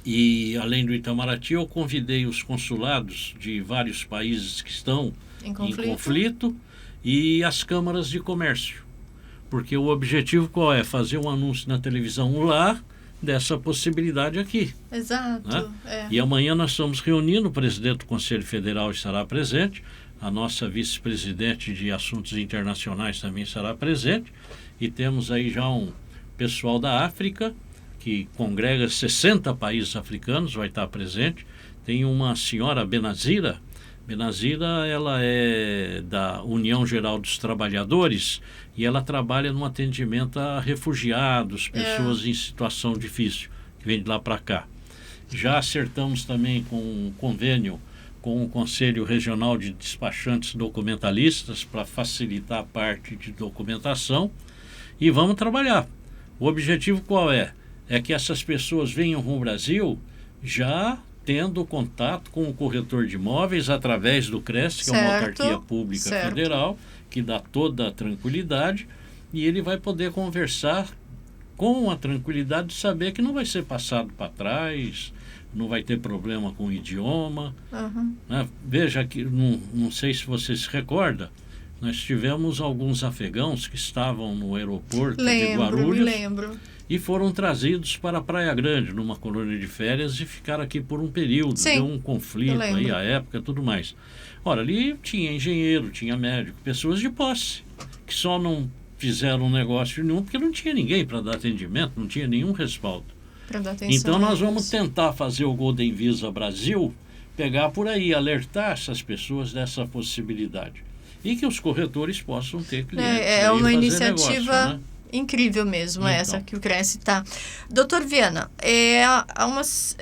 e além do Itamaraty, eu convidei os consulados de vários países que estão em conflito e as câmaras de comércio. Porque o objetivo qual é? Fazer um anúncio na televisão lá dessa possibilidade aqui. Exato. Né? E amanhã nós estamos reunindo, o presidente do Conselho Federal estará presente, a nossa vice-presidente de Assuntos Internacionais também estará presente, e temos aí já um pessoal da África, que congrega 60 países africanos, vai estar presente. Tem uma senhora, Benazira. Benazira, ela é da União Geral dos Trabalhadores e ela trabalha no atendimento a refugiados, pessoas em situação difícil, que vem de lá para cá. Já acertamos também com um convênio com o Conselho Regional de Despachantes Documentalistas para facilitar a parte de documentação e vamos trabalhar. O objetivo qual é? É que essas pessoas venham para o Brasil já tendo contato com o corretor de imóveis através do CRES, que é uma autarquia pública federal, que dá toda a tranquilidade, e ele vai poder conversar com a tranquilidade de saber que não vai ser passado para trás, não vai ter problema com o idioma. Né? Veja que, não sei se você se recorda, nós tivemos alguns afegãos que estavam no aeroporto de Guarulhos. Lembro. E foram trazidos para a Praia Grande, numa colônia de férias, e ficaram aqui por um período. Sim, deu um conflito aí, à época, tudo mais. Ora, ali tinha engenheiro, tinha médico, pessoas de posse, que só não fizeram negócio nenhum, porque não tinha ninguém para dar atendimento, não tinha nenhum respaldo. Para dar atenção. Então nós vamos tentar fazer o Golden Visa Brasil, pegar por aí, alertar essas pessoas dessa possibilidade. E que os corretores possam ter clientes. É uma iniciativa negócio, né? incrível mesmo, Então. essa que o Cresce está. Doutor Viana, há umas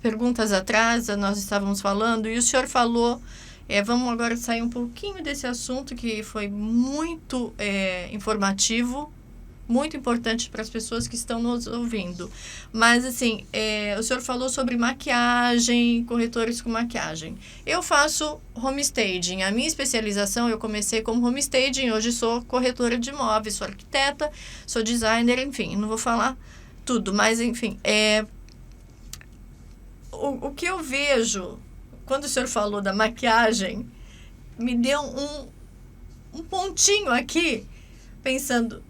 perguntas atrás, nós estávamos falando, e o senhor falou, vamos agora sair um pouquinho desse assunto que foi muito informativo, muito importante para as pessoas que estão nos ouvindo. Mas, assim, o senhor falou sobre maquiagem, corretores com maquiagem. Eu faço homestaging. A minha especialização, eu comecei como homestaging. Hoje sou corretora de imóveis, sou arquiteta, sou designer, enfim. Não vou falar tudo, mas, enfim. O que eu vejo, quando o senhor falou da maquiagem, me deu um pontinho aqui, pensando...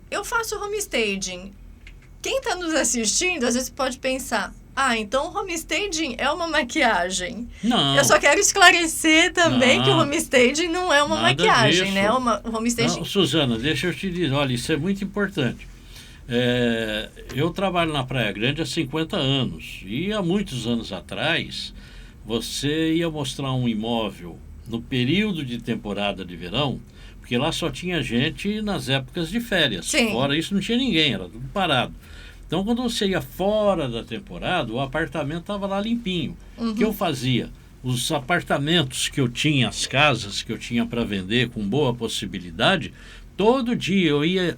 Eu faço homestaging. Quem está nos assistindo, às vezes pode pensar, então homestaging é uma maquiagem. Não. Eu só quero esclarecer também que o homestaging não é uma maquiagem, disso. né? O homestaging... Não, Suzana, deixa eu te dizer, olha, isso é muito importante. Eu trabalho na Praia Grande há 50 anos. E há muitos anos atrás, você ia mostrar um imóvel no período de temporada de verão, porque lá só tinha gente nas épocas de férias. Sim. Fora isso não tinha ninguém, era tudo parado. Então, quando você ia fora da temporada, o apartamento estava lá limpinho. O que eu fazia? Os apartamentos que eu tinha, as casas que eu tinha para vender com boa possibilidade, todo dia eu ia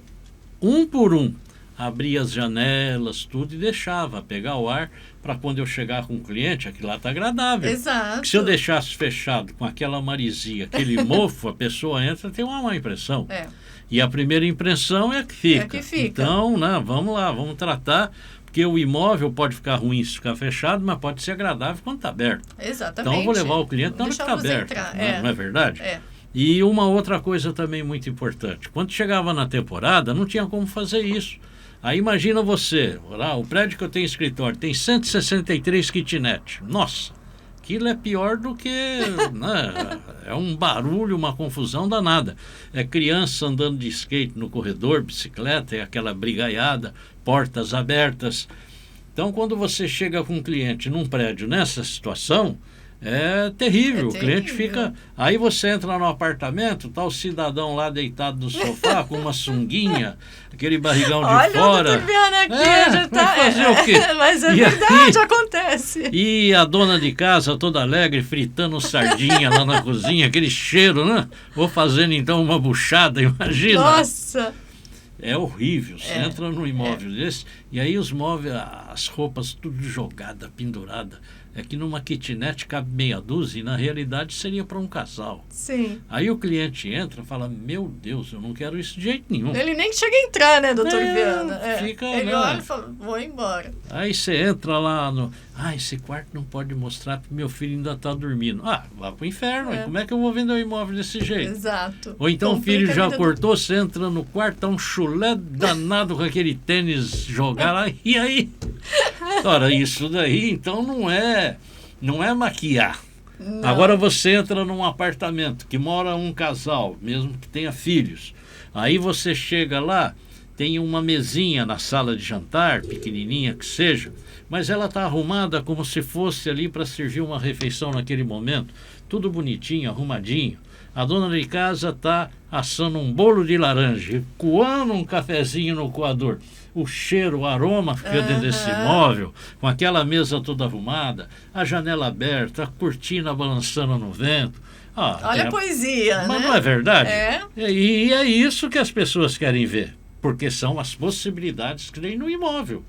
um por um, abria as janelas, tudo, e deixava pegar o ar para quando eu chegar com o cliente, aquilo lá está agradável. Exato. Porque se eu deixasse fechado com aquela marisia, aquele mofo, a pessoa entra e tem uma má impressão. E a primeira impressão é a que fica. Então, né, vamos lá, vamos tratar, porque o imóvel pode ficar ruim se ficar fechado, mas pode ser agradável quando está aberto. Exatamente. Então eu vou levar o cliente na hora que está aberto. Não é verdade? E uma outra coisa também muito importante. Quando chegava na temporada, não tinha como fazer isso. Aí imagina você, lá, o prédio que eu tenho escritório tem 163 kitnet. Nossa, aquilo é pior do que... né, é um barulho, uma confusão danada. É criança andando de skate no corredor, bicicleta, é aquela brigaiada, portas abertas. Então, quando você chega com um cliente num prédio nessa situação... É terrível, o cliente fica... Aí você entra no apartamento, tá o cidadão lá deitado no sofá com uma sunguinha, aquele barrigão de fora. Olha o doutor Viana aqui, já tá... fazer o quê? Mas é verdade, acontece. E a dona de casa toda alegre, fritando sardinha lá na cozinha, aquele cheiro, né? Vou fazendo então uma buchada, imagina. Nossa! É horrível, você entra num imóvel desse, e aí os móveis, as roupas tudo jogada, pendurada. É que numa kitnet cabe meia dúzia e na realidade seria para um casal. Sim. Aí o cliente entra e fala, meu Deus, eu não quero isso de jeito nenhum. Ele nem chega a entrar, né, doutor Viana? Ele olha e fala, vou embora. Aí você entra lá no... esse quarto não pode mostrar porque meu filho ainda está dormindo. Vá pro inferno, como é que eu vou vender um imóvel desse jeito? Exato. Ou então o filho já acordou, você entra no quarto, tá um chulé danado com aquele tênis jogar lá, e aí? Ora, isso daí então não é maquiar. Não. Agora você entra num apartamento que mora um casal, mesmo que tenha filhos. Aí você chega lá, tem uma mesinha na sala de jantar, pequenininha que seja, mas ela está arrumada como se fosse ali para servir uma refeição naquele momento. Tudo bonitinho, arrumadinho. A dona de casa está assando um bolo de laranja, coando um cafezinho no coador. O cheiro, o aroma fica dentro desse imóvel, com aquela mesa toda arrumada, a janela aberta, a cortina balançando no vento. Olha a poesia, mas né? não é verdade? E é isso que as pessoas querem ver, porque são as possibilidades que tem no imóvel.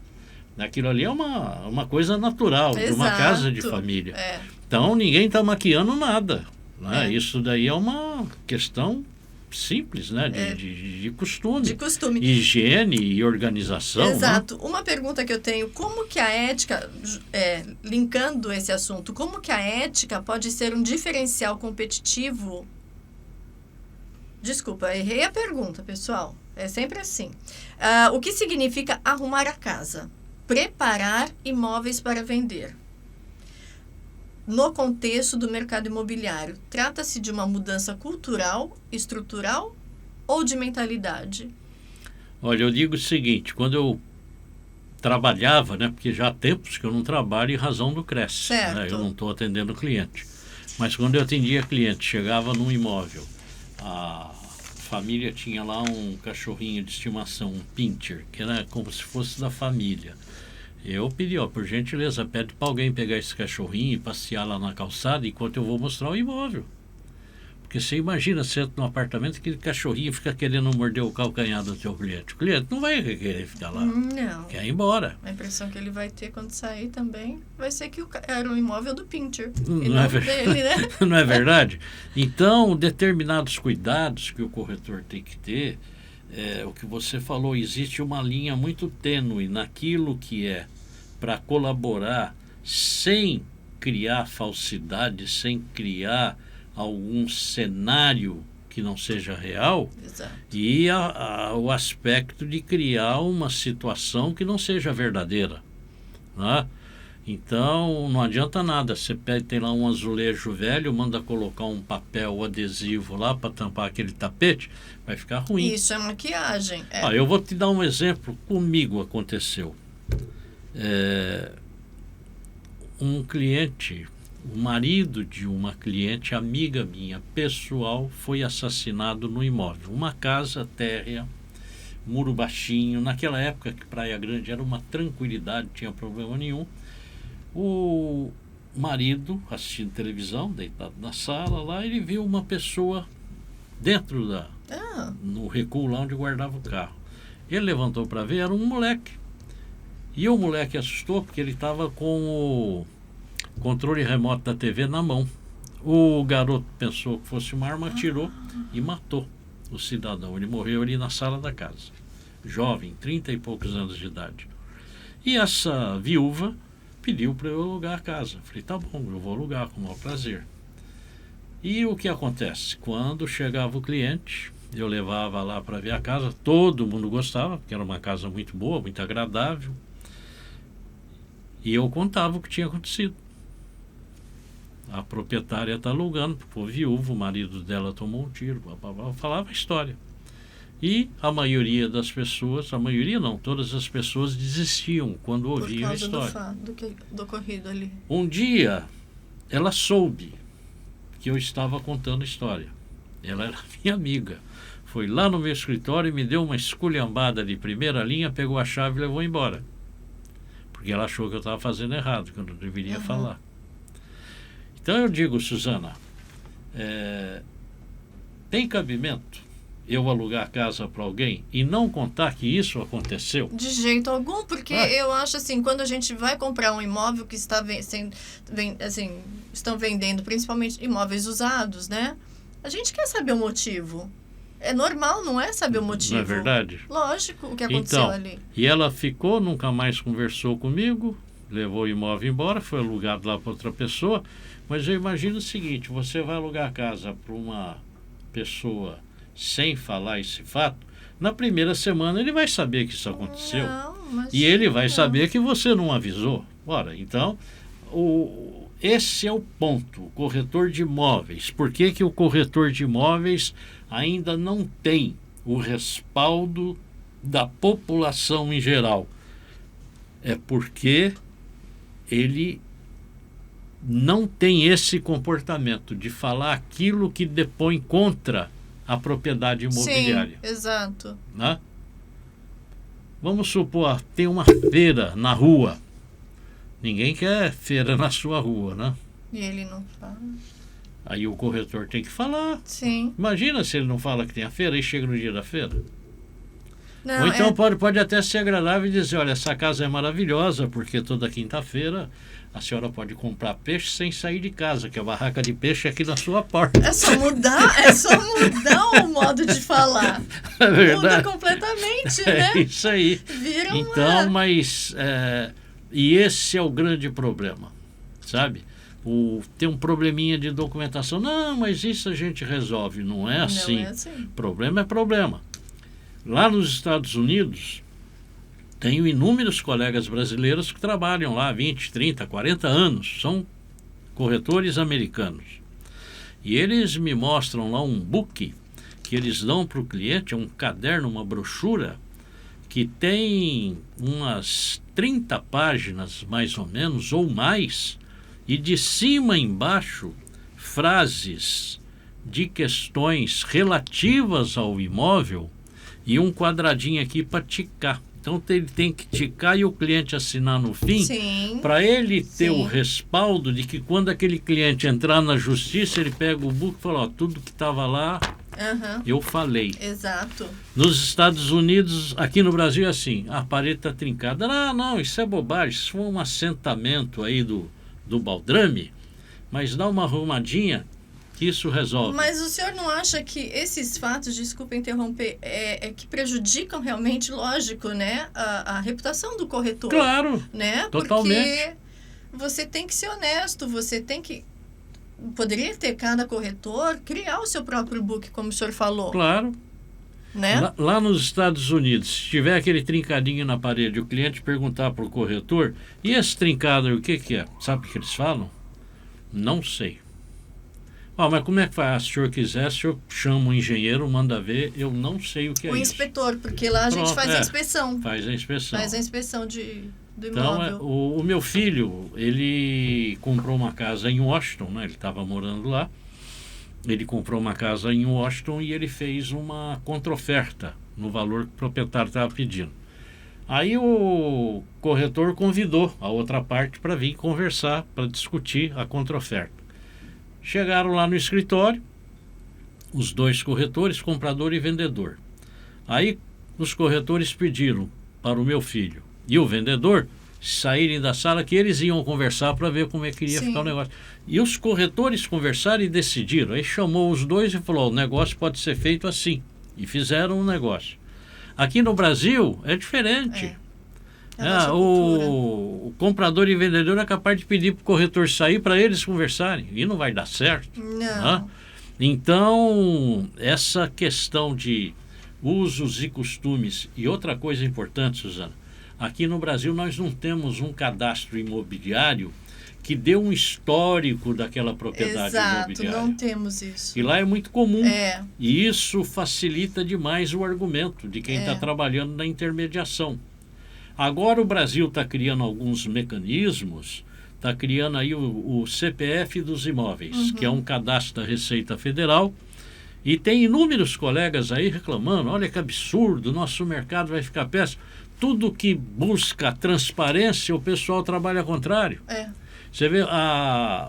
Aquilo ali é uma coisa natural, de uma casa de família. Então ninguém está maquiando nada. Né? Isso daí é uma questão simples, né? De costume. De costume. Higiene e organização. Exato. Né? Uma pergunta que eu tenho, como que a ética, linkando esse assunto, como que a ética pode ser um diferencial competitivo? Desculpa, errei a pergunta, pessoal. É sempre assim. O que significa arrumar a casa? Preparar imóveis para vender. No contexto do mercado imobiliário, trata-se de uma mudança cultural, estrutural ou de mentalidade? Olha, eu digo o seguinte, quando eu trabalhava, né, porque já há tempos que eu não trabalho em razão do Cresce, Certo. né, eu não estou atendendo cliente, mas quando eu atendia cliente, chegava num imóvel, a família tinha lá um cachorrinho de estimação, um pincher, que era como se fosse da família. Eu pedi, por gentileza, pede para alguém pegar esse cachorrinho e passear lá na calçada enquanto eu vou mostrar o imóvel. Porque você imagina, você entra num apartamento, aquele cachorrinho fica querendo morder o calcanhar do teu cliente. O cliente não vai querer ficar lá. Não. Quer ir embora. A impressão que ele vai ter quando sair também vai ser que era um imóvel do pincher e Não é dele, né? Não é verdade? Então, determinados cuidados que o corretor tem que ter, o que você falou, existe uma linha muito tênue naquilo que é para colaborar sem criar falsidade, sem criar algum cenário que não seja real. Exato. E o aspecto de criar uma situação que não seja verdadeira, né? Então não adianta nada, você tem lá um azulejo velho, manda colocar um papel adesivo lá para tampar aquele tapete, vai ficar ruim. Isso é maquiagem. Eu vou te dar um exemplo, comigo aconteceu. Um cliente, o marido de uma cliente, amiga minha, pessoal, foi assassinado no imóvel. Uma casa térrea, muro baixinho. Naquela época que Praia Grande era uma tranquilidade, não tinha problema nenhum. O marido, assistindo televisão, deitado na sala lá, ele viu uma pessoa dentro no recuo lá onde guardava o carro. Ele levantou para ver, era um moleque. E o moleque assustou porque ele estava com o controle remoto da TV na mão. O garoto pensou que fosse uma arma, atirou e matou o cidadão. Ele morreu ali na sala da casa. Jovem, 30 e poucos anos de idade. E essa viúva pediu para eu alugar a casa. Falei, tá bom, eu vou alugar com o maior prazer. E o que acontece? Quando chegava o cliente, eu levava lá para ver a casa, todo mundo gostava, porque era uma casa muito boa, muito agradável. E eu contava o que tinha acontecido. A proprietária está alugando, ficou viúva, o marido dela tomou um tiro, eu falava a história. E a maioria das pessoas, a maioria não, todas as pessoas desistiam quando ouviam a história. Por causa do ocorrido ali. Um dia, ela soube que eu estava contando a história. Ela era minha amiga. Foi lá no meu escritório e me deu uma esculhambada de primeira linha, pegou a chave e levou embora. Porque ela achou que eu estava fazendo errado, que eu não deveria falar. Então eu digo, Suzana, tem cabimento eu alugar a casa para alguém e não contar que isso aconteceu? De jeito algum, porque eu acho assim, quando a gente vai comprar um imóvel que estão vendendo principalmente imóveis usados, né? A gente quer saber o motivo. É normal, não é saber o motivo. Não é verdade? Lógico, o que aconteceu ali. E ela ficou, nunca mais conversou comigo, levou o imóvel embora, foi alugado lá para outra pessoa. Mas eu imagino o seguinte, você vai alugar a casa para uma pessoa sem falar esse fato, na primeira semana ele vai saber que isso aconteceu. E ele vai saber que você não avisou. Ora, então, esse é o ponto, o corretor de imóveis. Por que que o corretor de imóveis ainda não tem o respaldo da população em geral? É porque ele não tem esse comportamento de falar aquilo que depõe contra a propriedade imobiliária. Sim, exato. Né? Vamos supor, tem uma feira na rua. Ninguém quer feira na sua rua, né? E ele não fala. Aí o corretor tem que falar. Sim. Imagina se ele não fala que tem a feira e chega no dia da feira. Não, Ou então pode até ser agradável e dizer, olha, essa casa é maravilhosa, porque toda quinta-feira a senhora pode comprar peixe sem sair de casa, que a barraca de peixe é aqui na sua porta. É só mudar o modo de falar. É verdade. Muda completamente, né? É isso aí. Vira Então, mas... e esse é o grande problema, sabe? Tem um probleminha de documentação. Não, mas isso a gente resolve. Não é assim. Não é assim. Problema é problema. Lá nos Estados Unidos, tenho inúmeros colegas brasileiros que trabalham lá há 20, 30, 40 anos. São corretores americanos. E eles me mostram lá um book que eles dão para o cliente, um caderno, uma brochura, que tem umas 30 páginas, mais ou menos, ou mais, e de cima a embaixo, frases de questões relativas ao imóvel e um quadradinho aqui para ticar. Então ele tem que ticar e o cliente assinar no fim, para ele ter o respaldo de que quando aquele cliente entrar na justiça, ele pega o book e fala, ó, tudo que estava lá, eu falei. Exato. Nos Estados Unidos, aqui no Brasil é assim, a parede está trincada. Não, isso é bobagem, isso foi um assentamento aí do baldrame, mas dá uma arrumadinha que isso resolve. Mas o senhor não acha que esses fatos, desculpa interromper, que prejudicam realmente, lógico, né, a reputação do corretor? Claro, né? totalmente. Porque você tem que ser honesto, você tem que... Poderia ter cada corretor criar o seu próprio book, como o senhor falou. Claro. Né? Lá nos Estados Unidos, se tiver aquele trincadinho na parede, o cliente perguntar para o corretor, e esse trincado aí, o que é? Sabe o que eles falam? Não sei. Mas como é que faz? Se o senhor quiser, o senhor chama um engenheiro, manda ver, eu não sei o que é isso. O inspetor, porque lá a gente faz a inspeção. Faz a inspeção. Faz a inspeção do então, imóvel. O meu filho, ele comprou uma casa em Washington, né? Ele estava morando lá. Ele comprou uma casa em Washington e ele fez uma contraoferta no valor que o proprietário estava pedindo. Aí o corretor convidou a outra parte para vir conversar, para discutir a contraoferta. Chegaram lá no escritório, os dois corretores, comprador e vendedor. Aí os corretores pediram para o meu filho e o vendedor saírem da sala, que eles iam conversar para ver como é que iria ficar o negócio. E os corretores conversaram e decidiram. Aí chamou os dois e falou, o negócio pode ser feito assim. E fizeram um negócio. Aqui no Brasil é diferente. O comprador e vendedor é capaz de pedir para o corretor sair para eles conversarem. E não vai dar certo. Não. Então, essa questão de usos e costumes. E outra coisa importante, Suzana. Aqui no Brasil nós não temos um cadastro imobiliário que dê um histórico daquela propriedade imobiliária. Exato, não temos isso. E lá é muito comum. E isso facilita demais o argumento de quem está trabalhando na intermediação. Agora o Brasil está criando alguns mecanismos, está criando aí o CPF dos imóveis, que é um cadastro da Receita Federal. E tem inúmeros colegas aí reclamando, olha que absurdo, nosso mercado vai ficar péssimo. Tudo que busca transparência, o pessoal trabalha ao contrário. Você vê,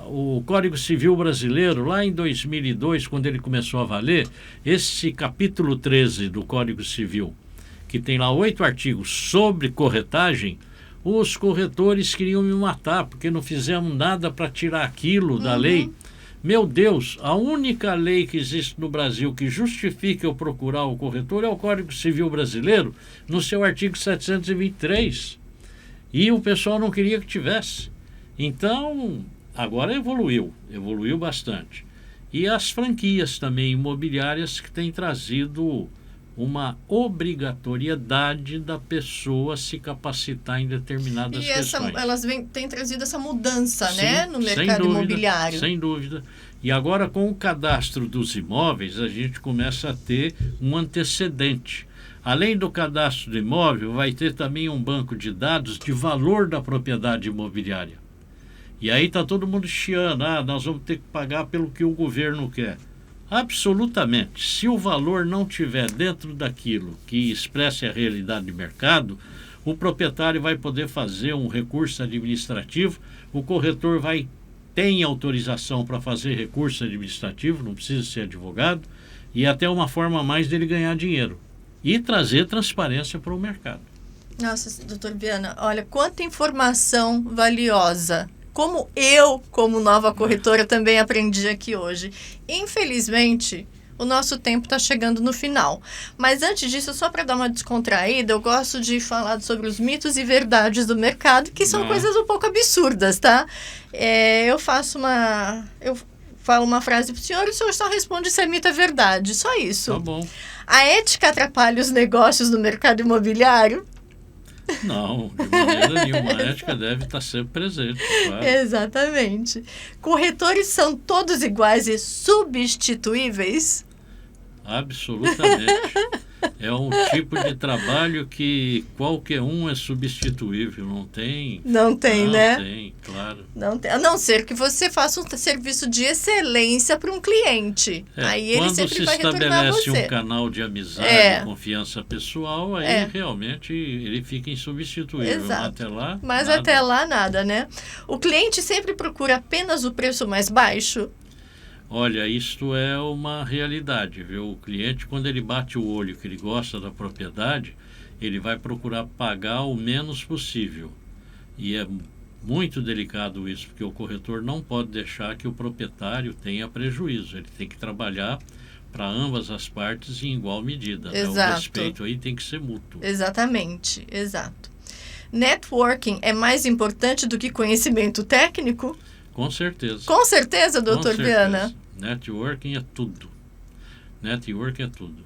o Código Civil brasileiro, lá em 2002, quando ele começou a valer, esse capítulo 13 do Código Civil, que tem lá 8 artigos sobre corretagem, os corretores queriam me matar, porque não fizemos nada para tirar aquilo da lei. Meu Deus, a única lei que existe no Brasil que justifica eu procurar o corretor é o Código Civil brasileiro, no seu artigo 723. E o pessoal não queria que tivesse. Então, agora evoluiu bastante. E as franquias também imobiliárias que têm trazido uma obrigatoriedade da pessoa se capacitar em determinadas questões. Elas têm trazido essa mudança, né, no mercado imobiliário. Sem dúvida. E agora, com o cadastro dos imóveis, a gente começa a ter um antecedente. Além do cadastro do imóvel, vai ter também um banco de dados de valor da propriedade imobiliária. E aí está todo mundo chiando, nós vamos ter que pagar pelo que o governo quer. Absolutamente. Se o valor não estiver dentro daquilo que expressa a realidade de mercado, o proprietário vai poder fazer um recurso administrativo, o corretor tem autorização para fazer recurso administrativo, não precisa ser advogado, e até uma forma a mais dele ganhar dinheiro. e trazer transparência para o mercado. Nossa, doutor Viana, olha, quanta informação valiosa. Como nova corretora, também aprendi aqui hoje. Infelizmente, o nosso tempo está chegando no final. Mas antes disso, só para dar uma descontraída, eu gosto de falar sobre os mitos e verdades do mercado, que são coisas um pouco absurdas, tá? Eu falo uma frase para o senhor só responde se é mito ou verdade. Só isso. Tá bom. A ética atrapalha os negócios no mercado imobiliário? Não, de maneira nenhuma. A ética deve estar sempre presente, claro. Exatamente. Corretores são todos iguais e substituíveis? Absolutamente. É um tipo de trabalho que qualquer um é substituível, não tem? Não tem, né? Não tem, claro. Não tem, a não ser que você faça um serviço de excelência para um cliente. Aí ele sempre vai retornar a você. Quando se estabelece um canal de amizade, confiança pessoal, aí realmente ele fica insubstituível. Exato. Até lá, mas nada. Até lá nada, né? O cliente sempre procura apenas o preço mais baixo? Olha, isto é uma realidade, viu? O cliente, quando ele bate o olho que ele gosta da propriedade, ele vai procurar pagar o menos possível. E é muito delicado isso, porque o corretor não pode deixar que o proprietário tenha prejuízo. Ele tem que trabalhar para ambas as partes em igual medida. Exato. Né? O respeito aí tem que ser mútuo. Exatamente, exato. Networking é mais importante do que conhecimento técnico? Com certeza. Com certeza, doutor Viana. Networking é tudo. Networking é tudo.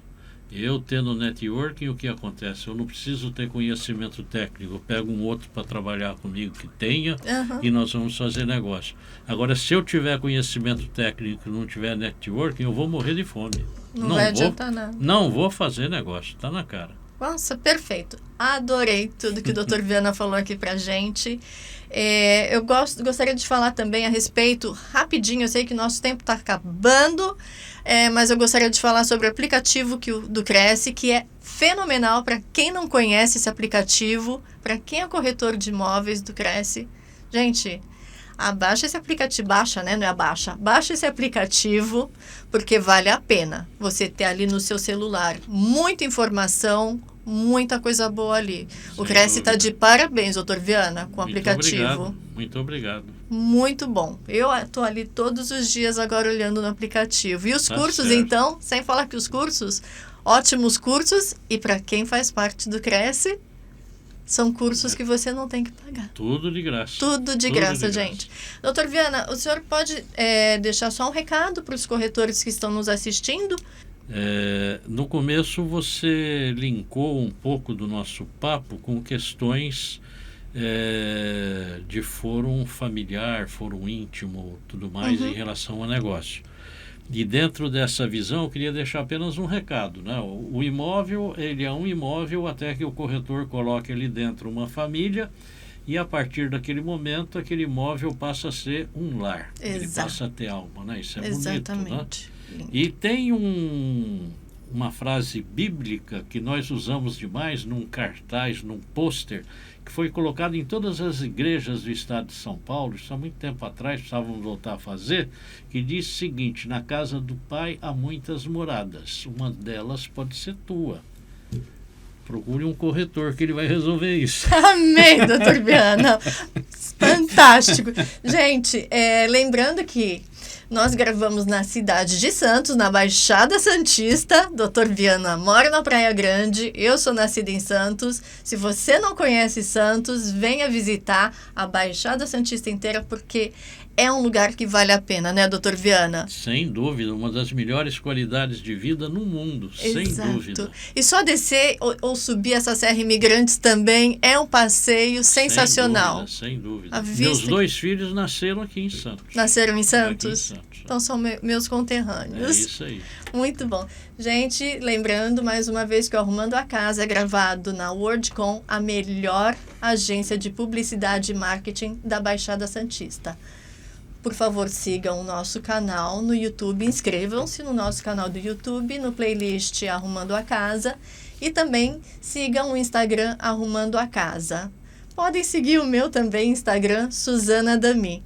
Eu tendo networking, o que acontece? Eu não preciso ter conhecimento técnico. Eu pego um outro para trabalhar comigo que tenha e nós vamos fazer negócio. Agora, se eu tiver conhecimento técnico e não tiver networking, eu vou morrer de fome. Não vai adiantar nada. Não vou fazer negócio. Está na cara. Nossa, perfeito. Adorei tudo que o doutor Viana falou aqui pra gente. Eu gostaria de falar também a respeito, rapidinho, eu sei que nosso tempo está acabando, mas eu gostaria de falar sobre o aplicativo do Cresce, que é fenomenal para quem não conhece esse aplicativo, para quem é corretor de imóveis do Cresce. Gente, baixa esse aplicativo, baixa esse aplicativo, porque vale a pena você ter ali no seu celular muita informação, muita coisa boa ali. O Cresce está de parabéns, doutor Viana, com o aplicativo. Muito obrigado. Muito bom. Eu estou ali todos os dias agora olhando no aplicativo. E os cursos, certo. Então, sem falar que os cursos, ótimos cursos, e para quem faz parte do Cresce, são cursos que você não tem que pagar. Tudo de graça. Tudo de graça, gente. Doutor Viana, o senhor pode deixar só um recado para os corretores que estão nos assistindo? No começo você linkou um pouco do nosso papo com questões de fórum familiar, fórum íntimo, tudo mais em relação ao negócio. E dentro dessa visão eu queria deixar apenas um recado, né? O imóvel, ele é um imóvel até que o corretor coloque ali dentro uma família e a partir daquele momento aquele imóvel passa a ser um lar. Exato. Ele passa a ter alma, né? Isso é Exatamente. bonito, né? E tem uma frase bíblica que nós usamos demais num cartaz, num pôster, que foi colocado em todas as igrejas do estado de São Paulo, isso há muito tempo atrás, precisávamos voltar a fazer, que diz o seguinte: na casa do Pai há muitas moradas, uma delas pode ser tua. Procure um corretor que ele vai resolver isso. Amém, doutor Viana. Fantástico. Gente, lembrando que nós gravamos na cidade de Santos, na Baixada Santista. Doutor Viana mora na Praia Grande, eu sou nascida em Santos. Se você não conhece Santos, venha visitar a Baixada Santista inteira, porque é um lugar que vale a pena, né, doutor Viana? Sem dúvida, uma das melhores qualidades de vida no mundo, sem dúvida. E só descer ou subir essa Serra Imigrantes também é um passeio sensacional. Sem dúvida. Meus 2 filhos nasceram aqui em Santos. Nasceram em Santos? Aqui em Santos. Então são meus conterrâneos. É isso aí. Muito bom. Gente, lembrando mais uma vez que o Arrumando a Casa é gravado na WordCom, a melhor agência de publicidade e marketing da Baixada Santista. Por favor, sigam o nosso canal no YouTube, inscrevam-se no nosso canal do YouTube, no playlist Arrumando a Casa, e também sigam o Instagram Arrumando a Casa. Podem seguir o meu também, Instagram, Suzana Dami.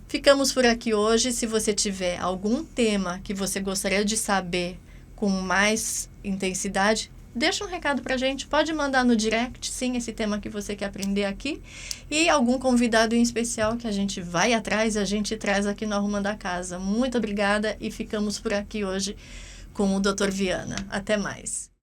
Ficamos por aqui hoje. Se você tiver algum tema que você gostaria de saber com mais intensidade, deixa um recado pra gente, pode mandar no direct, sim, esse tema que você quer aprender aqui, e algum convidado em especial que a gente vai atrás e a gente traz aqui no Arrumando a Casa. Muito obrigada e ficamos por aqui hoje com o Dr. Viana. Até mais.